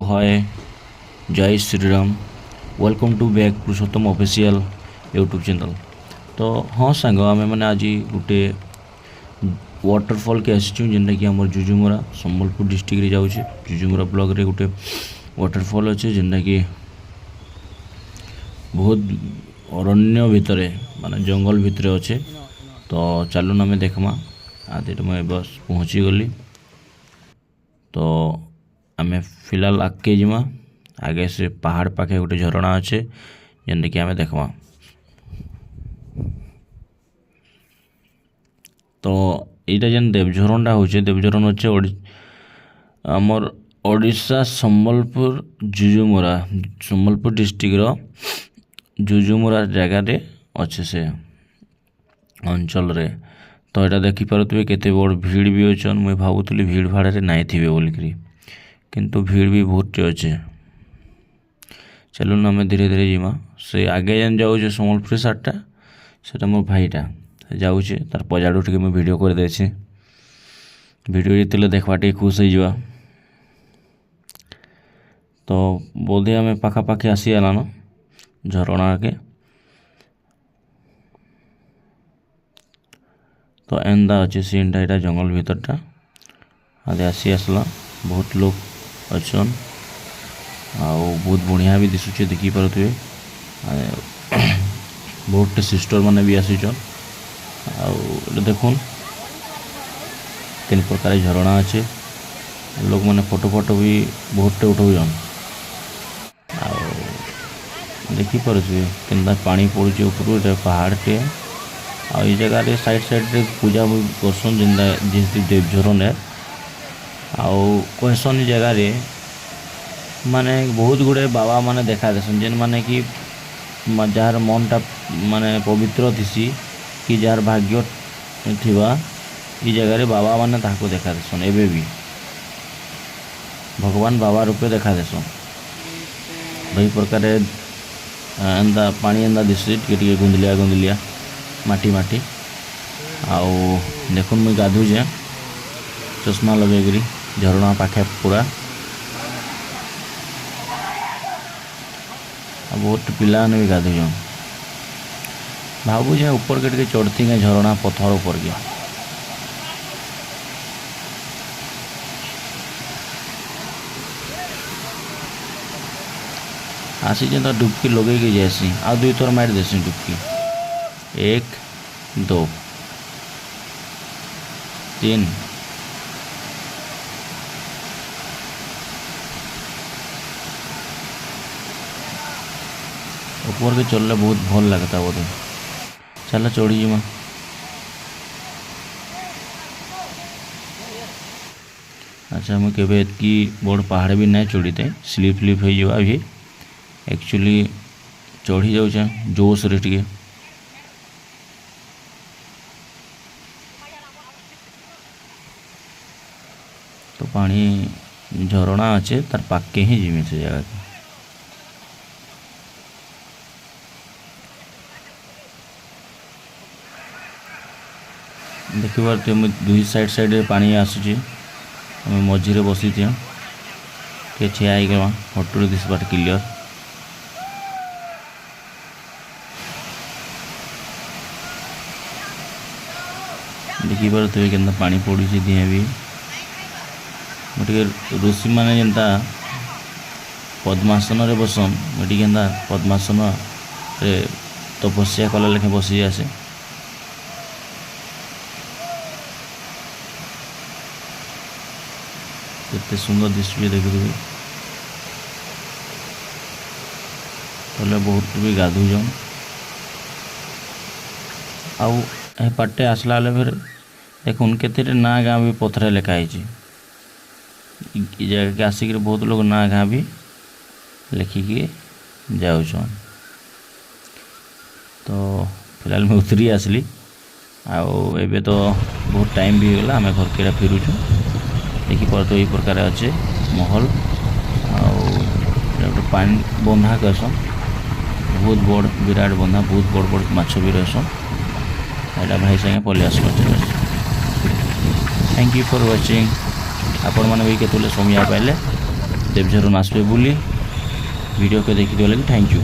Hi Jai Shri Ram welcome to बैक Purushottam official YouTube channel. तो हाँ सांग आम मैंने आज गोटे वाटरफॉल के आसी जेनटा कि आम जुजुमुरा संबलपुर डिस्ट्रिक्ट रे जाऊँचे। जुजुमुरा ब्लॉक रे गोटे वाटरफॉल अच्छे जेनटा कि बहुत अरण्य भितर माने जंगल भितर अच्छे। तो चलून आम देखमा आदि मैं बस पहुँची गली। तो आम फिलहाल आगे जीमा आगे से पहाड़ पाखे गोटे झरणा अच्छे जेनटा कि आम देखमा। तो यहाँ जेन देवझरणटा हो देवझरण अच्छे आमर ओडिशा संबलपुर जुजुमुरा संबलपुर डिस्ट्रिक्ट जुजुमुरा जगार अच्छे से अंचल रे। तो यहाँ देखिपे केते बड़ भीड़ भी अच्छन। मुझे भावुली भीड़ भाड़े नाई थे बोलिकी किंतु भीड़ भी बहुत अच्छे। चलून आम धीरे धीरे जीमा से आगे जेन जाऊे सम्बलपुर साइडटा से मोर भाईटा जाऊे तार पजाड़ू टे मुझे भिड कर देছি। भिडियो जिते देखवा टे खुश हो। तो बोधे आम पाखापाखि आसीगलान झरणा के। तो एंदा अच्छे सीनटा यहाँ जंगल भीतरटा आदि आसी आसला बहुत लोग अच्छन आउ बहुत बढ़िया भी दिशुचे देखिपे। बहुत सिस्टर मैंने भी आसीचन आउ देखुन तीन प्रकार झरणा अच्छे। लोग मैंने फोटो फोटो भी बहुत उठाऊन देखिपे केन्दा पानी पड़ुचे ऊपर पहाड़टे आ जगह साइड साइड रे पूजा करसन जिंदा जेहेतु देवझरण है आउ कहसन जगार माने बहुत गुड़े बाबा माने देखा देसन जेन माने कि जार मनटा माने पवित्र थीसी कि जार भाग्य थिबा ई जगह बाबा माने ताको देखा देसन। एबे भी भगवान बाबा रूपे देखा देसन। वही प्रकार एंदा पानी एंदा दिशे टे गुंदलिया गुंदलिया माटी माटी आउ देखुन मुई गाधुचे चश्मा लगे झरणा पाखे पूरा बहुत पिला भी गाधुन भावुचे ऊपर के चढ़ती गए झरणा पथर ऊपर के। आसी तो डुबकी लगे जासी आ 2 थर मार देसी डुबकी 1 2 3 ऊपर के चलने बहुत भल लगता बोधे। चल चढ़ी जीमा। अच्छा मुझे केवे एतकी बड़ पहाड़ भी नहीं चढ़ी थे स्लीप फ्लिप हो जावा भी एक्चुअली चढ़ी जाऊे जोश रे टिके। तो पानी झरणा अच्छे तार पाके ही जिमी से जगह के। देखी पारे दुई साइड साइड रे पानी आसूची आम मझे बसी थे ठिया होगा फोटो दिशबाट क्लियर। देखी पारे के पानी पड़ी दिए भी गोटे ऋषि मैंने जेनता पद्मासन रे बसन मुझे के पद्मासन रे तपस्या कला लेखे बसी आसे। केते सुंदर दिशुचे देखुए तले बहुत भी गाधुजन आउ पाटे आसला फिर देखुन केते ना गाँ भी पथरे लिखाई जगह के आसिक बहुत लोग ना गाँ भी लिखिकी जाऊन। तो फिलहाल मैं उतरी आसली आउ एबे तो बहुत टाइम भी होगा आम घर के फेरुचु। देखिए तो यही प्रकार अच्छे महल आउ पानी बंधा कहसन बहुत बड़ विराट बंधा बहुत बड़ बड़ माछ भी रहसन। यहाँ भाई संगे पलि आस। Thank you for watching. आपण मैंने भी केतुले समय पाइले देवझरण आसबे बोली वीडियो के देखि लगी थैंक यू।